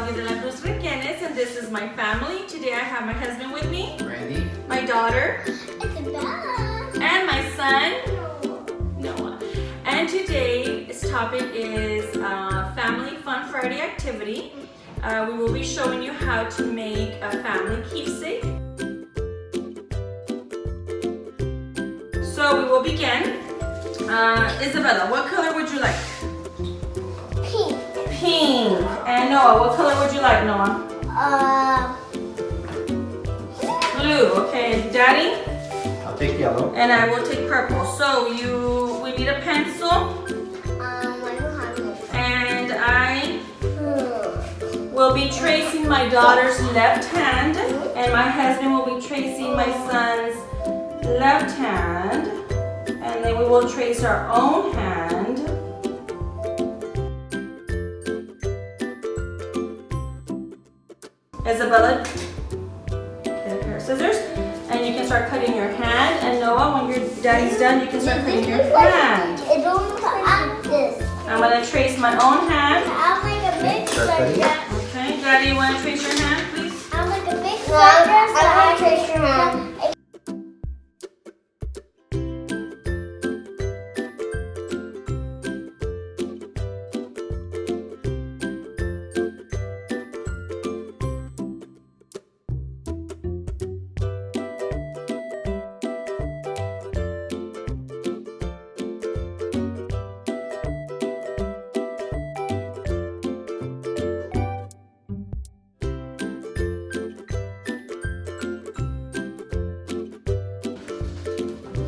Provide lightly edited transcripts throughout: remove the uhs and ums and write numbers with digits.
Claudia de la Cruz Requenes, and this is my family. Today I have my husband with me, Randy. my daughter, Isabella. and my son, Noah. And today's topic is Family Fun Friday activity. We will be showing you how to make a family keepsake. So we will begin. Isabella, what color would you like? Pink. Pink. And Noah, what color would you like, Noah? Blue. Okay, Daddy? I'll take yellow. And I will take purple. So we need a pencil. I don't have no. And I will be tracing my daughter's left hand. And my husband will be tracing my son's left hand. And then we will trace our own hand. Isabella, get a pair of scissors. And you can start cutting your hand. And Noah, when your daddy's done, you can start cutting your hand. It don't cut this. I'm gonna trace my own hand. I'll make a big Start cutting? circle. Okay, Daddy, you wanna trace your hand, please? I'll make a big circle. I want to trace your hand.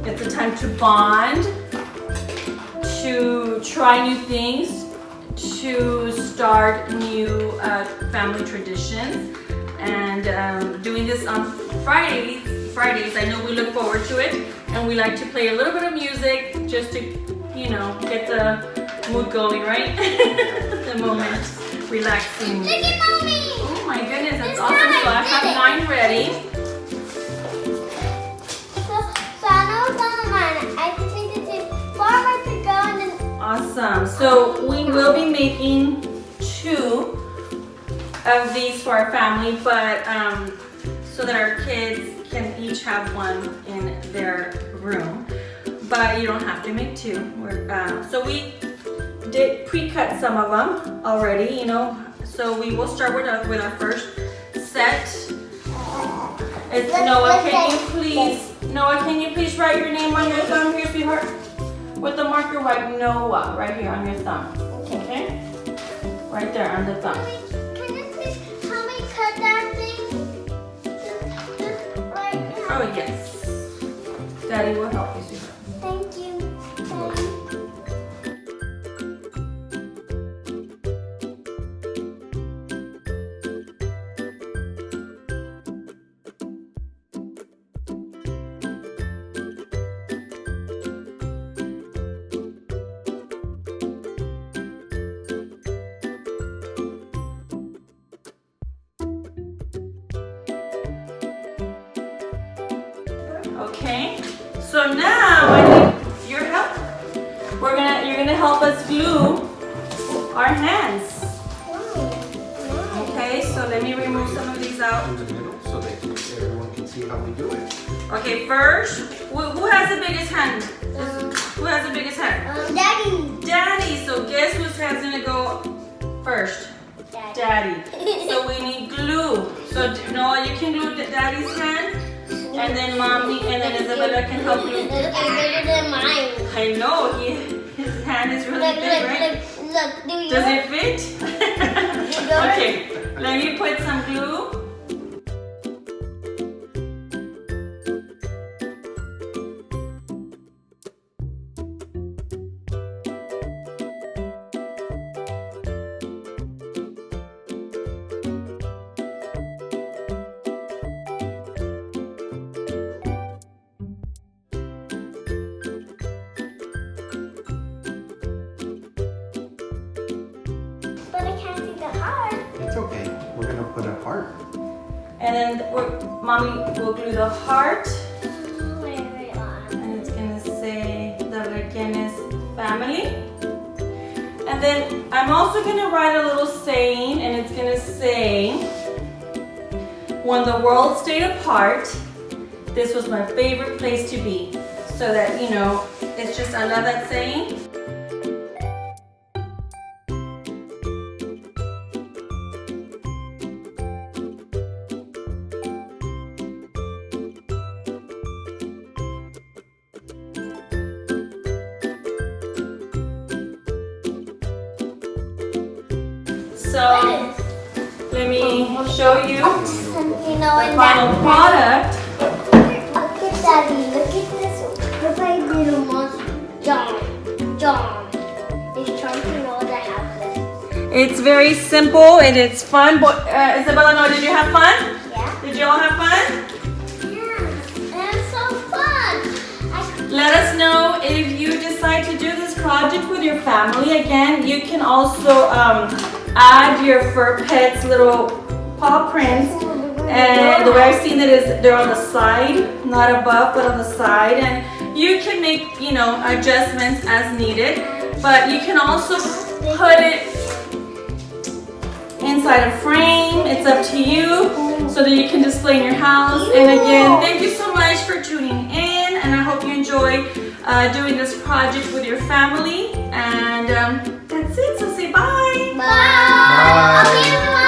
It's a time to bond, to try new things, to start new family traditions, and doing this on Fridays, I know we look forward to it, and we like to play a little bit of music just to, you know, get the mood going, right? The moment, relaxing. Look at mommy. Oh my goodness, that's It's awesome. done, So I I have did it. 9 ready. So I know it's on mine. I just need to see farther to go and then. Awesome. So we will be making 2 of these for our family, but so that our kids can each have one in their room. But you don't have to make 2. So we did pre-cut some of them already, you know. So we will start with our first set. Noah, can you please write your name on your thumb here, sweetheart? With the marker, write Noah right here on your thumb. Okay? Right there on the thumb. Can you please help me cut that thing? Just right now. Oh, yes. Daddy will help you, sweetheart. Thank you. Okay. So now I need your help. You're gonna help us glue our hands. Okay, so let me remove some of these out. In the middle so that everyone can see how we do it. Okay, first, who has the biggest hand? Who has the biggest hand? Daddy. Daddy. So guess whose hand's gonna go first? Daddy. So we need glue. So Noah, you can glue Daddy's hand, and then Mommy, and then Isabella can help you. It's bigger than mine. I know, his hand is really big, right? Look, do you? Does it fit? Okay, let me put some glue. But I can't see the heart. It's okay. We're gonna put a heart. And then Mommy will glue the heart. Wait, And it's gonna say the Requenes family. And then I'm also gonna write a little saying, and it's gonna say, when the world stayed apart, this was my favorite place to be. So that, you know, it's just, I love that saying. So, let me show you You know, the and final product. Look at Daddy. Look at this. Look at little monster. John. He's trying to know the house. It's very simple and it's fun. Isabella, no, did you have fun? Yeah. Did you all have fun? Yeah. And it's so fun. Let us know if you decide to do this project with your family. Again, you can also add your fur pet's little paw prints. And the way I've seen it is they're on the side, not above, but on the side. And you can make, you know, adjustments as needed. But you can also put it inside a frame. It's up to you, so that you can display in your house. And again, thank you so much for tuning in, and I hope you enjoy doing this project with your family. And that's it, so say bye. Bye. Bye. Okay, everyone.